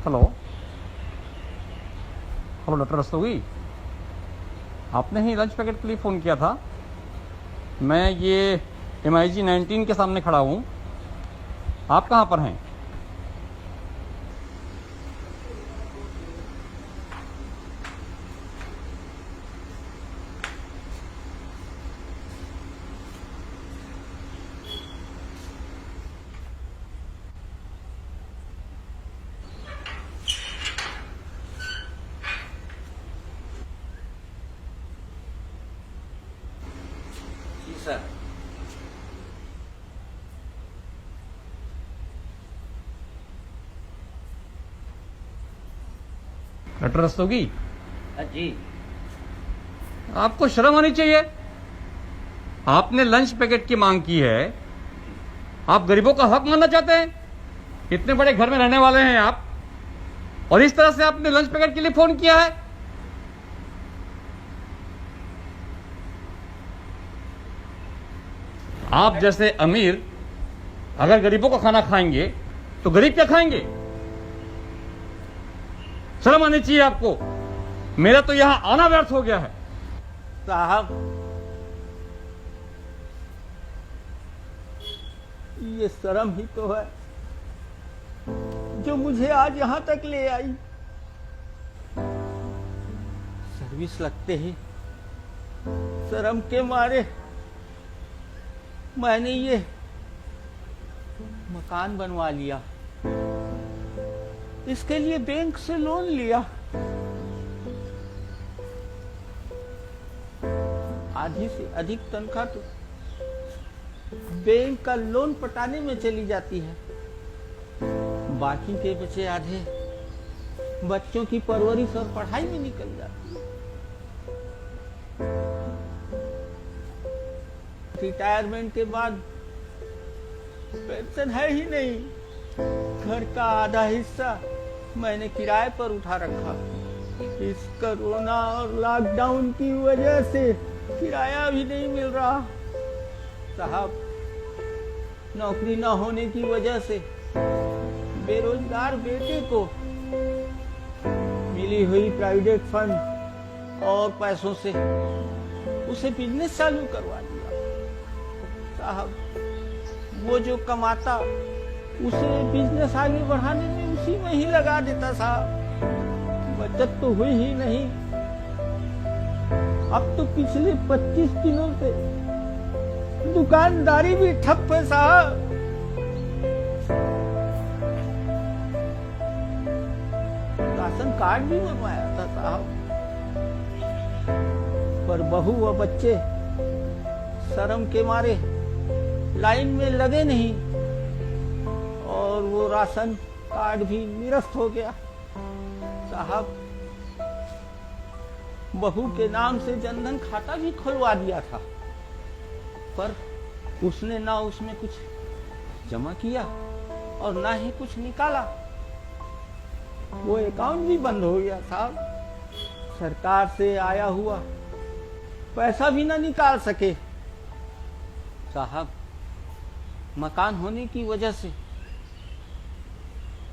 Hello hello doctor Rastogi, आपने ही lunch packet के लिए फ़ोन किया था। मैं ये MIG 19 के सामने खड़ा हूँ। आप कहाँ पर हैं? जी सर। डॉक्टर रस्तोगी, जी। आपको शर्म आनी चाहिए। आपने लंच पैकेट की मांग की है। आप गरीबों का हक मानना चाहते हैं? इतने बड़े घर में रहने वाले हैं आप, और इस तरह से आपने लंच पैकेट के लिए फोन किया है। आप जैसे अमीर अगर गरीबों का खाना खाएंगे तो गरीब क्या खाएंगे? शर्म आनी चाहिए आपको। मेरा तो यहां आना व्यर्थ हो गया है। साहब, ये शर्म ही तो है जो मुझे आज यहां तक ले आई। सर्विस लगते ही शर्म के मारे मैंने ये मकान बनवा लिया। इसके लिए बैंक से लोन लिया। आधी से अधिक तनख्वाह तो बैंक का लोन पटाने में चली जाती है। बाकी के बचे आधे बच्चों की परवरिश और पढ़ाई में निकल जाती है। रिटायरमेंट के बाद पेंशन है ही नहीं। घर का आधा हिस्सा मैंने किराए पर उठा रखा। इस कोरोना और लॉकडाउन की वजह से किराया भी नहीं मिल रहा। साहब, नौकरी न होने की वजह से बेरोजगार बेटे को मिली हुई प्राइवेट फंड और पैसों से उसे बिजनेस चालू करवा दिया। साहब, वो जो कमाता उसे बिजनेस आगे बढ़ाने में उसी में ही लगा देता। साहब, बचत तो हुई ही नहीं। अब तो पिछले 25 दिनों से दुकानदारी भी ठप है। साहब, राशन कार्ड भी बनवाया था साहब, पर बहू व बच्चे शर्म के मारे लाइन में लगे नहीं और वो राशन कार्ड भी निरस्त हो गया। साहब, बहू के नाम से जनधन खाता भी खुलवा दिया था, पर उसने ना उसमें कुछ जमा किया और ना ही कुछ निकाला। वो अकाउंट भी बंद हो गया। साहब, सरकार से आया हुआ पैसा भी ना निकाल सके। साहब, मकान होने की वजह से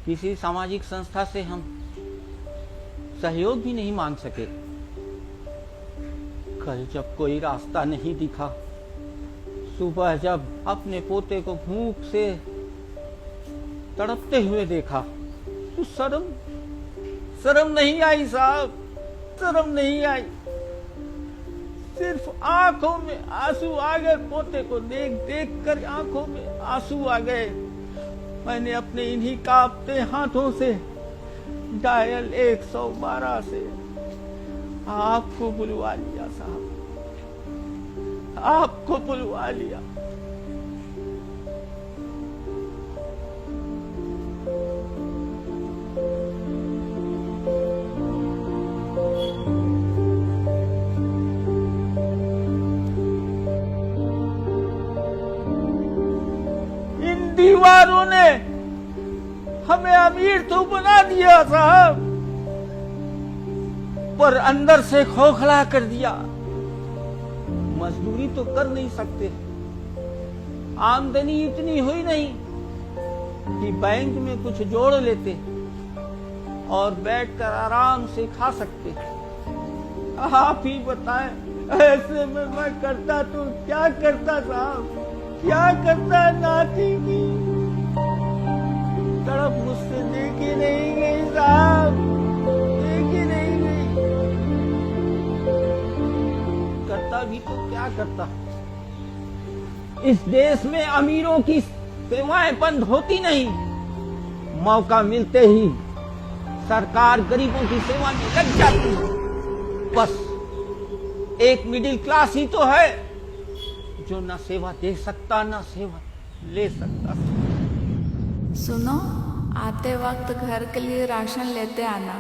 किसी सामाजिक संस्था से हम सहयोग भी नहीं मांग सके। कल जब कोई रास्ता नहीं दिखा, सुबह जब अपने पोते को भूख से तड़पते हुए देखा, तो शर्म नहीं आई। साहब, शर्म नहीं आई। सिर्फ आंखों में आंसू आ गए। पोते को देख देख कर आंखों में आंसू आ गए। मैंने अपने इन्हीं कांपते हाथों से डायल 112 से आपको बुलवा लिया। साहब, आपको बुलवा लिया। दीवारों ने हमें अमीर तो बना दिया साहब, पर अंदर से खोखला कर दिया। मजदूरी तो कर नहीं सकते, आमदनी इतनी हुई नहीं कि बैंक में कुछ जोड़ लेते, और बैठकर आराम से खा सकते। आप ही बताएं, ऐसे में मैं करता तो क्या करता साहब, क्या करता। नाती की तड़प मुझसे देखी नहीं गई साहब, देखी नहीं गई। करता भी तो क्या करता। इस देश में अमीरों की सेवाएं बंद होती नहीं, मौका मिलते ही सरकार गरीबों की सेवा में लग जाती है। बस एक मिडिल क्लास ही तो है जो ना सेवा दे सकता ना सेवा ले सकता। सुनो, आते वक्त घर के लिए राशन लेते आना।